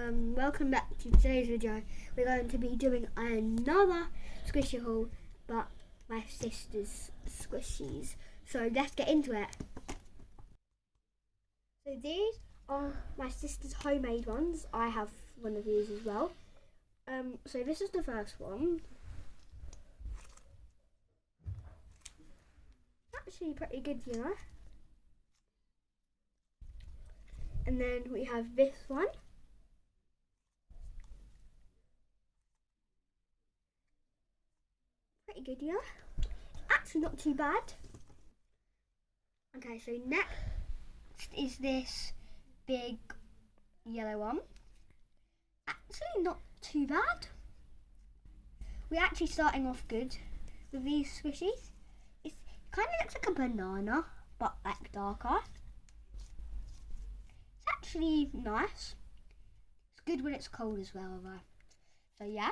Welcome back to today's video. We're going to be doing another squishy haul, but my sister's squishies. So let's get into it. So these are my sister's homemade ones. I have one of these as well. So this is the first one. Actually pretty good, you know. And then we have this one. Pretty good, yeah. Actually not too bad. Okay, so next is this big yellow one. Actually not too bad. We're actually starting off good with these squishies. It kind of looks like a banana, but like darker. It's actually nice. It's good when it's cold as well, though. So yeah.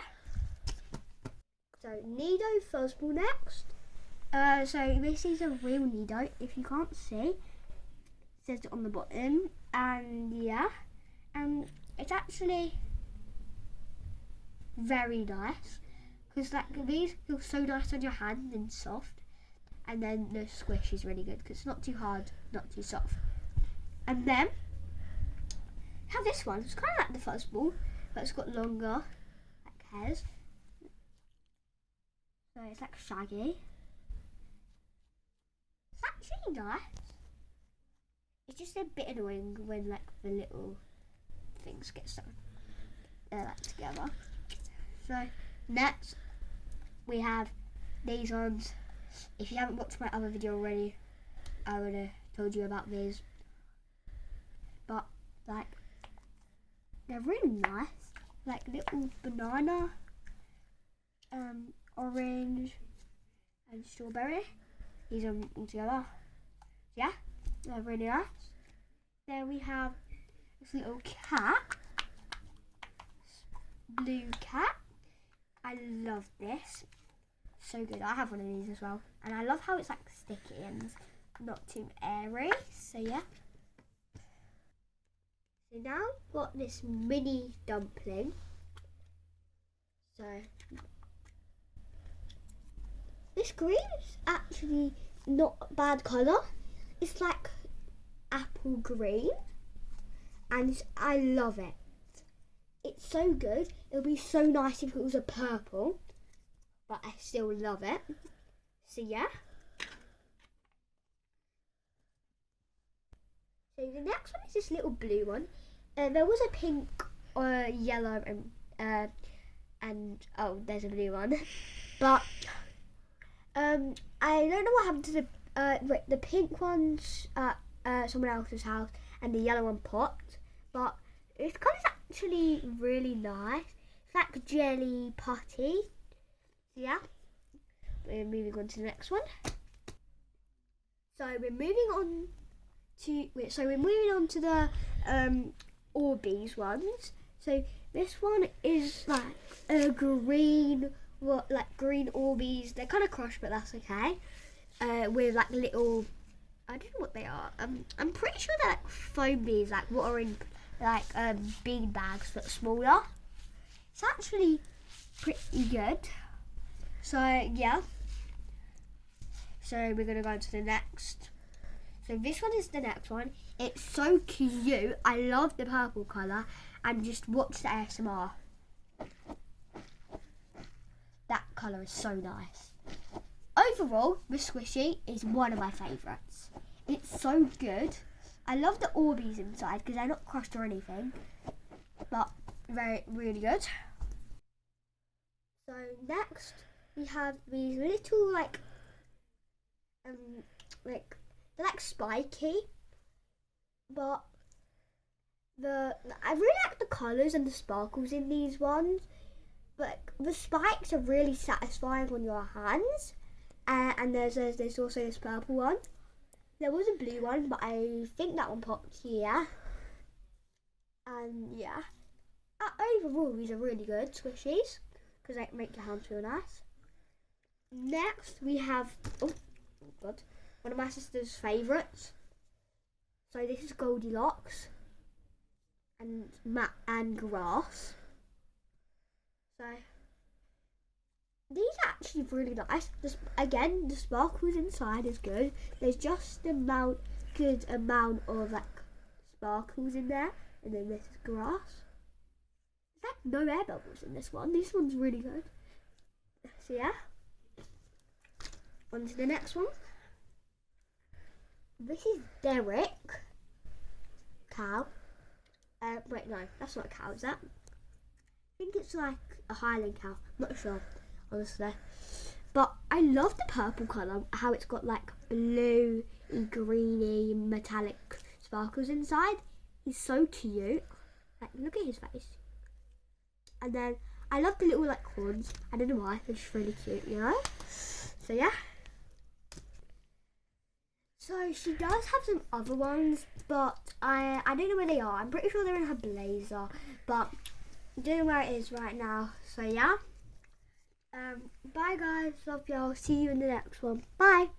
So Nido Fuzzball next. So this is a real Nido. If you can't see, it says it on the bottom. And yeah, and it's actually very nice because like these feel so nice on your hand and soft. And then the squish is really good because it's not too hard, not too soft. And then have this one. It's kind of like the Fuzzball, but it's got longer like hairs. So it's like shaggy. It's actually nice. It's just a bit annoying when like the little things get stuck like together. So next we have these ones. If you haven't watched my other video already, I would have told you about these. But like they're really nice. Like little banana, orange and strawberry. These are all together. Yeah, they're really nice. Then we have this little cat, blue cat. I love this. So good. I have one of these as well. And I love how it's like sticky and not too airy. So yeah. So now got this mini dumpling. So this green is actually not a bad colour. It's like apple green and I love it. It's so good. It would be so nice if it was a purple, but I still love it. So yeah. So the next one is this little blue one. There was a pink, yellow, and oh, there's a blue one. But I don't know what happened to the pink one's at someone else's house, and the yellow one popped. But it's kind of actually really nice. It's like jelly putty. So yeah, we're moving on to the next one. So we're moving on to the Orbeez ones. So this one is like a green, green Orbeez. They're kind of crushed, but that's okay. With like little, I don't know what they are. I'm pretty sure they're like foam bees, like what are in like bean bags but smaller. It's actually pretty good. So yeah. So we're gonna go to the next. So this one is the next one. It's so cute. I love the purple colour. And just watch the ASMR. That colour is so nice. Overall, the squishy is one of my favourites. It's so good. I love the Orbeez inside because they're not crushed or anything. But really good. So next we have these little they're like spiky, but I really like the colours and the sparkles in these ones, but the spikes are really satisfying on your hands. And there's also this purple one. There was a blue one, but I think that one popped here. And yeah, overall these are really good squishies because they make your hands feel nice. Next we have one of my sister's favourites. So this is Goldilocks. and mat and grass. So these are actually really nice. Again, the sparkles inside is good. There's just a good amount of like sparkles in there, and then this is grass. There's like no air bubbles in this one. This one's really good. So yeah, on to the next one. This is Derek. Cow. Wait, no, that's not a cow, is that? I think it's like a Highland cow. Not sure, honestly. But I love the purple colour, how it's got like blue, greeny, metallic sparkles inside. He's so cute. Like, look at his face. And then I love the little like horns. I don't know why, they're just really cute, you know? So yeah. So she does have some other ones, but I don't know where they are. I'm pretty sure they're in her blazer, but I don't know where it is right now. So yeah. Bye guys, love y'all. See you in the next one. Bye.